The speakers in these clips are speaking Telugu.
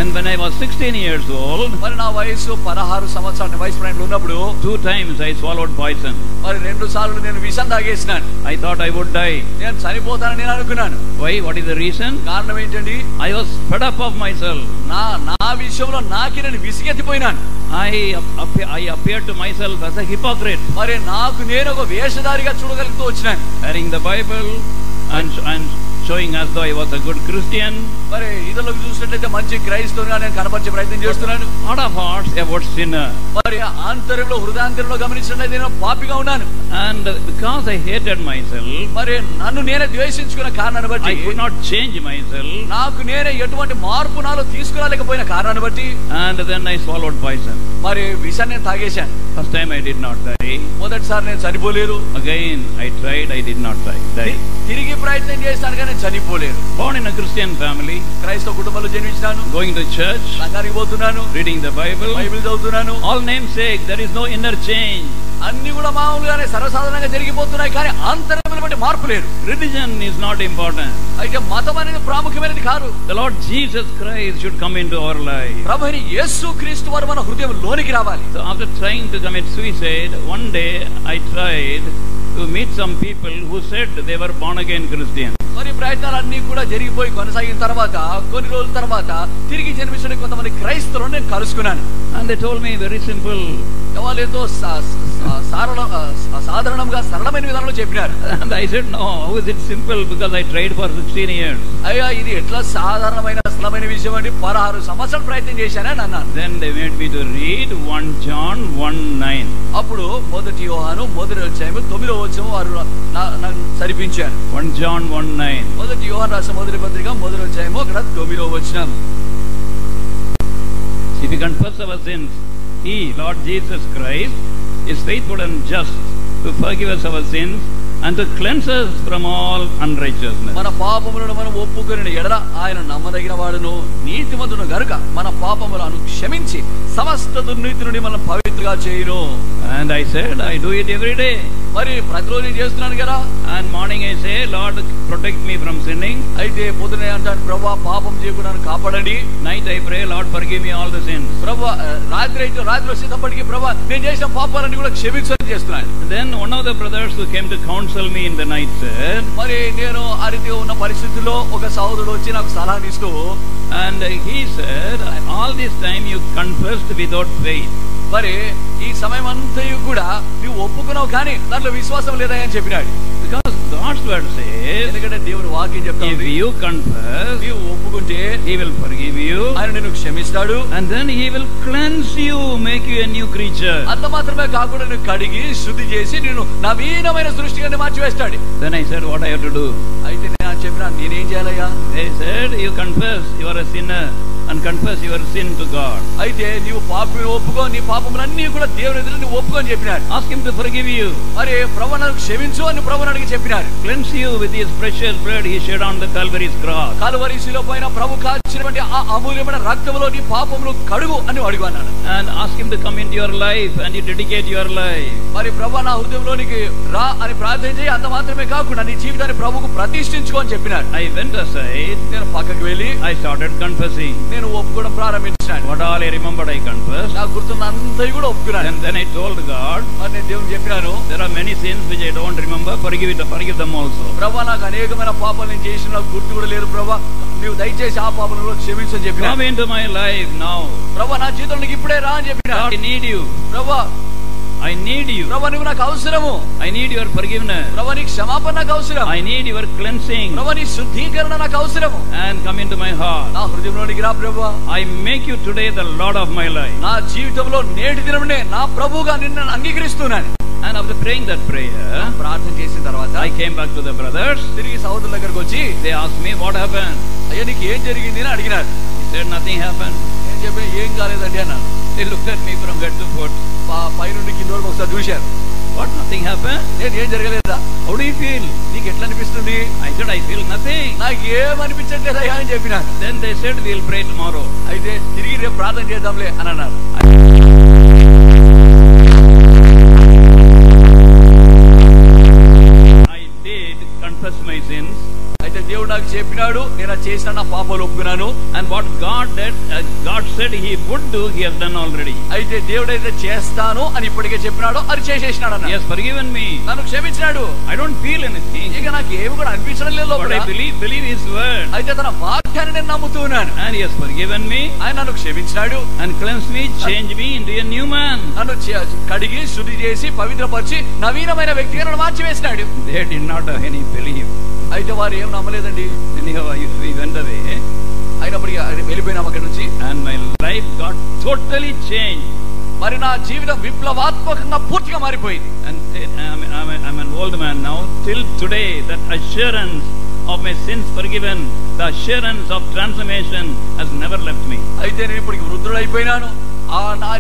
And when I was 16 years old, మరి నా వయసు 16 సంవత్సరాల వయసు ప్రాయంలో ఉన్నప్పుడు 2 times I swallowed poison. మరి 2 సార్లు నేను విషం తాగేసినాను. I thought I would die. నేను చనిపోతానని నేను అనుకున్నాను. Why? What is the reason? కారణం ఏంటండి? I was fed up of myself. నా విషయంలో నాకే నేను విసిగెత్తిపోయినాను. I appeared to myself as a hypocrite. మరి నాకు నేను ఒక వేషధారిగా చూడగలుగుతూ వచ్చినాను. Carrying the Bible and showing as though I was a good Christian. మరి ఇతరులకు చూసినట్లయితే మంచి క్రైస్తవునిగా నేను కనపరిచే ప్రయత్నం చేస్తున్నాను. Heart of hearts about sinner. మరి ఆంతర్యంలో హృదయాంతరంలో గమనించినట్లయితే నేను పాపిగా ఉన్నాను. And because I hated myself, మరి నన్ను నేనే ద్వేషించుకున్న కారణాన్ని బట్టి, I could not change myself. నాకు నేనే ఎటువంటి మార్పు నాలో తీసుకురాలేకపోయిన కారణాన్ని బట్టి, and then I swallowed poison. మరి విషాన్ని నేను తాగేశాను. First time I did not die. మొదటిసారి నేను చనిపోలేదు. Again I tried, I did not die. తిరిగి ప్రయత్నం చేశాను కానీ నేను చనిపోలేదు. Born in a Christian family, క్రైస్తవ కుటుంబంలో జన్మించాను. going to church, సంఘానికి పోతున్నాను, reading the Bible, బైబిల్ చదువుతున్నాను. all namesake, there is no inner change. అన్ని కూడా మామూలుగానే సర్వసాధారణంగా జరిగిపోతున్నాయి కానీ ఆంతర్యంలో బట్టి మార్పు లేదు. Religion is not important. అయితే మతం అనేది ప్రాముఖ్యమైనది కాదు. The Lord Jesus Christ should come into our life. ప్రభువైన యేసుక్రీస్తు వారు మన హృదయంలోనికి రావాలి. So after trying to commit suicide, one day I tried to meet some people who said they were born again Christians. మరి ప్రయత్నాలన్నీ కూడా జరిగిపోయి కొనసాగిన తర్వాత కొన్ని రోజుల తర్వాత తిరిగి జన్మించిన కొంతమంది క్రైస్తవులను నేను కలుసుకున్నాను. And they told me very simple. వాళ్ళు ఎంతో సాధారణంగా సరళమైన విధానంలో చెప్పినారు. And I said, no, how is it simple? Because I tried for 16 years. అయ్యా ఇది ఎట్లా సాధారణమైన సరళమైన విషయం అండి, 16 సంవత్సరాలు ప్రయత్నం చేశానని అన్నాను. Then they made me to read 1 John 1:9. అప్పుడు 1 యోహాను 1:9 వారు నాకు సరిపించారు. 1 John 1:9. 1 యోహాను రాసిన మొదటి పత్రిక 1:9 If we confess our sins, He, Lord Jesus Christ, is faithful and just to forgive us our sins and to cleanse us from all unrighteousness. మన పాపములను మనం ఒప్పుకొనిన ఎడల ఆయన నమ్మదగిన వాడును నీతిమంతుడు గనుక మన పాపములను క్షమించి సమస్త దుర్నీతి నుండి మనం పవిత్రంగా చేయును. And I said, I do it every day. మరి ప్రతిరోజు నేను చేస్తున్నాను కదా. And morning I say, Lord, protect me from sinning. అయితే పొద్దునే అంటాను, ప్రభువా పాపం చేయకుండా కాపాడండి. Night I pray, Lord, forgive me all the sins. ప్రభువా రాత్రి వచ్చేటప్పటికి ప్రభువా నేను చేసిన పాపాలన్నీ కూడా క్షమించని చేస్తున్నాను. Then one of the brothers who came to counsel me in the night said, మరి నేను ఆ రీతిగా ఉన్న పరిస్థితుల్లో ఒక సహోదరుడు వచ్చి నాకు సలహా ఇస్తూ, and he said, all this time you confessed without faith. మరి ఈ సమయం అంతా కూడా నువ్వు ఒప్పుకున్నావు కానీ దాంట్లో విశ్వాసం లేదా అని చెప్పినాడు. Because God's word says, ఎందుకంటే దేవుడు వాక్యం చెప్తాడు, if you confess, నీవు ఒప్పుకుంటే He will forgive you, ఆయన నిన్ను క్షమిస్తాడు, and then He will cleanse you, make you a new creature. అంత మాత్రమే కాకుండా నిన్ను కడిగి శుద్ధి చేసి నిన్ను నవీనమైన సృష్టిగా మార్చివేస్తాడు. Then I said, what I have to do? అయితే నేను చెప్పినా నేనేం చేయాలయ్యా? They said, you confess you are a sinner and confess your sin to God. అయితే నీవు పాపమును ఒప్పుకో, నీ పాపములన్నీ కూడా దేవుని ఎదుట నువ్వు ఒప్పుకో అని చెప్పినారు. Ask Him to forgive you. మరి ప్రభువును క్షమించు అని ప్రభువును అడిగి చెప్పినారు. Cleanse you with His precious blood He shed on the Calvary's cross. Calvary శిలువపైన ప్రభు కాచినటువంటి ఆ అమూల్యమైన రక్తములో నీ పాపమును కడుగు అని అడుగు అన్నాడు. And ask Him to come into your life and you dedicate your life. మరి ప్రభువా నా హృదయంలోనికి రా అని ప్రార్థన చేయి, అంత మాత్రమే కాకుండా నీ జీవితాన్ని ప్రభువుకు ప్రతిష్ఠించుకో అని చెప్పినారు. I went aside. నేను పక్కకి వెళ్ళి I started confessing. నేను ఒప్పుకోవడం ప్రారంభించాను. What all I remembered I confessed. నాకు గుర్తున్న అంతవి కూడా ఒప్పుకున్నాను. Then I told God, మరి నేను దేవునికి చెప్పినాను, there are many sins which I don't remember, forgive them also. ప్రభువా నాకు అనేకమైన పాపాలు నేను చేసిన నాకు గుర్తు కూడా లేదు ప్రభువా, నీవు దయచేసి ఆ పాపాలను క్షమించని చెప్పినా. Come into my life now. ప్రభువా నా జీవితంలోకి ఇప్పుడే రా అని చెప్పినా. I need you. ప్రభువా I need you. ప్రభువా నువ్వు నాకు అవసరము. I need your forgiveness. ప్రభువా నీ క్షమాపణ నాకు అవసరం. I need your cleansing. ప్రభువా నీ శుద్ధీకరణ నాకు అవసరము. And come into my heart. నా హృదయంలోనికి రా ప్రభువా. I make you today the Lord of my life. నా జీవితంలో నేటి దినమునే నా ప్రభువుగా నిన్ను అంగీకరిస్తున్నాను. And after praying that prayer, ప్రార్థన చేసిన తర్వాత I came back to the brothers. తిరిగి సహోదరుల దగ్గరికి వచ్చి They asked me what happened. అయ్యా నీకు ఏం జరిగింది అని అడిగినారు. He said nothing happened. నేను చెప్పిన ఏం కాలేదండి అన్నాను. They looked at me from head to foot. పై నుండి కింద వరకు ఒకసారి చూశారు. What, nothing happened? నేను ఏం జరగలేదా? How do you feel? నీకు ఎట్లా అనిపిస్తుంది? I said I feel nothing. నాకు ఏమనిపించట్లేదయ్యా అని చెప్పినాను. Then they said we'll pray tomorrow. అయితే తిరిగి రేపు ప్రార్థన చేద్దాంలే అని అన్నారు. I did confess my sins. అయితే దేవుడు నాకు చెప్పిన చెప్పినాడు, నేను అది చేసిన, నా పాపాలు ఒప్పుకున్నాను. And what God said he would do, he has done already. అయితే దేవుడు అయితే చేస్తాను అని ఇప్పటికే చెప్పినాడు, అది చేసేసినాడు అన్న. He has forgiven me. నన్ను క్షమించినాడు. I don't feel anything. ఇక నాకు ఏమి కూడా అనిపించడం లేదు. But I believe his word. అయితే తన వాక్యాన్ని నేను నమ్ముతున్నాను. And he has forgiven me. ఆయన నన్ను క్షమించినాడు. And cleansed me, changed me into a new man. నన్ను కడిగి శుద్ధి చేసి పవిత్రపరిచి నవీనమైన వ్యక్తిగా నన్ను మార్చివేసినాడు. They did not have any belief. అయితే వారు ఏం నమ్మలేదండి. Anyhow, we went away. అయినప్పటికీ వెళ్ళిపోయినాం అక్కడి నుంచి. And my life got totally changed. మరి నా జీవితం విప్లవాత్మకంగా పూర్తిగా మారిపోయింది. And I'm an old man now. Till today, that assurance of my sins forgiven, the assurance of transformation has never left me. అయితే నేను ఇప్పుడు వృద్ధుడైపోయినాను.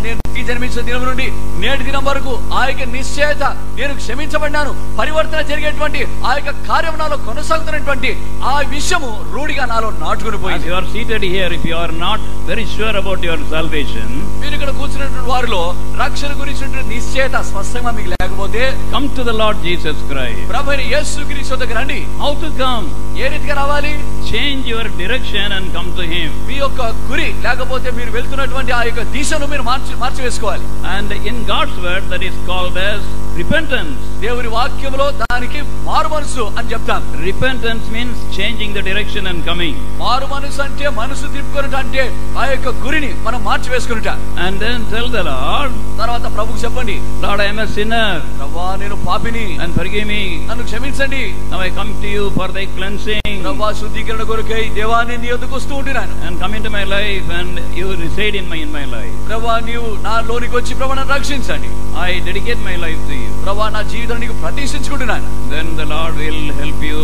నేను జన్మించిన దినం నుండి నేటి దినం వరకు ఆ యొక్క నిశ్చయత, నేను క్షమించబడినాను, పరివర్తన జరిగేటువంటి ఆ యొక్క కార్యం నాలో కొనసాగుతున్నటువంటి ఆ విషయము రూఢిగా నాలో నాటుకుని పోయింది. You are seated here. If you are not very sure about your salvation, మీరు ఇక్కడ కూర్చున్నటువంటి వారిలో రక్షణ గురించి నిశ్చయత స్పష్టంగా మీకు లేకపోతే, come to the Lord Jesus Christ. ప్రభువైన యేసుక్రీస్తు వద్దకు రండి. How to come? ఏ రీతిగా రావాలి? Change your direction and come to Him. మీ యొక్క గురి లేకపోతే మీరు వెళ్తున్నటువంటి ఆ యొక్క దిశను మీరు మార్చివేసుకోవాలి. And in God's word, that is called as repentance. దేవుని వాక్యములో దానికి మారు మనసు అని చెప్తాం. Repentance means changing the direction and coming. మారు మనసు అంటే మనసు తిప్పుకొనుట, అంటే ఆ యొక్క గురిని మనం మార్చివేసుకొనుట. And then tell the Lord, తర్వాత ప్రభువుకు చెప్పండి, Lord, I am a sinner. ప్రభువా నేను పాపిని, and forgive me. నన్ను క్షమించండి. Now I come to you for thy cleansing. ప్రభువా శుద్ధీకరణ కొరకై దేవా నేను నీ యొద్దకు వస్తూ ఉంటున్నాను. And come into my life and you reside in my life. ప్రభువా నీవు నా లోనికి వచ్చి ప్రభువా నన్ను రక్షించండి. I dedicate my life to you. ప్రభువా నా జీవితాన్ని నీకు ప్రతిష్ఠించుకుంటున్నాను. Then the Lord will help you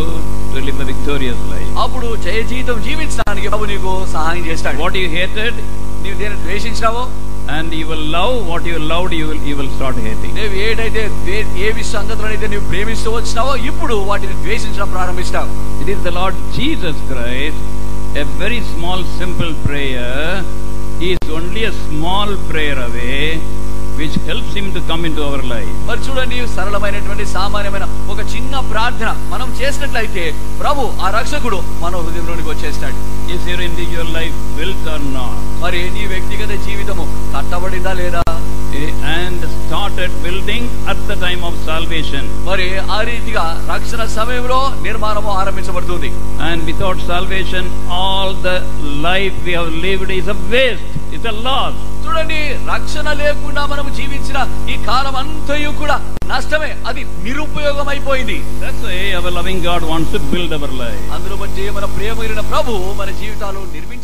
to live a victorious life. అప్పుడు జయ జీవితం జీవించడానికి ప్రభు నీకు సహాయం చేస్తాడు. What you hated, నీవు దేనిని ద్వేషించినావో, and you will love what you loved, you will start hating. నీవు ఏదైతే ఏ సంగతులనైతే నీవు ప్రేమిస్తూ వచ్చినావో ఇప్పుడు వాటిని ద్వేషించడం ప్రారంభిస్తావు. It is the Lord Jesus Christ, a very small simple prayer. He is only a small prayer away, which helps him to come into our life. మరి చూడండి, సరళమైనటువంటి సామాన్యమైన ఒక చిన్న ప్రార్థన మనం చేసినట్లయితే ప్రభు ఆ రక్షకుడు మన హృదయంలోనికి వచ్చేస్తాడు. Is your individual life built or not? మరి నీ వ్యక్తిగత జీవితము కట్టబడిందా లేదా? And started building at the time of salvation. మరి ఆ రీతిగా రక్షణ సమయంలో నిర్మాణము ఆరంభించబడుతుంది. And without salvation, all the life we have lived is a waste. It's a loss. చూడండి, రక్షణ లేకుండా మనం జీవించిన ఈ కాలం అంతయు కూడా నష్టమే, అది నిరుపయోగం అయిపోయింది. That's why our loving God wants to build our life. అందులో బట్టి మన ప్రేమ ప్రభు మన జీవితాలు నిర్మించాలి.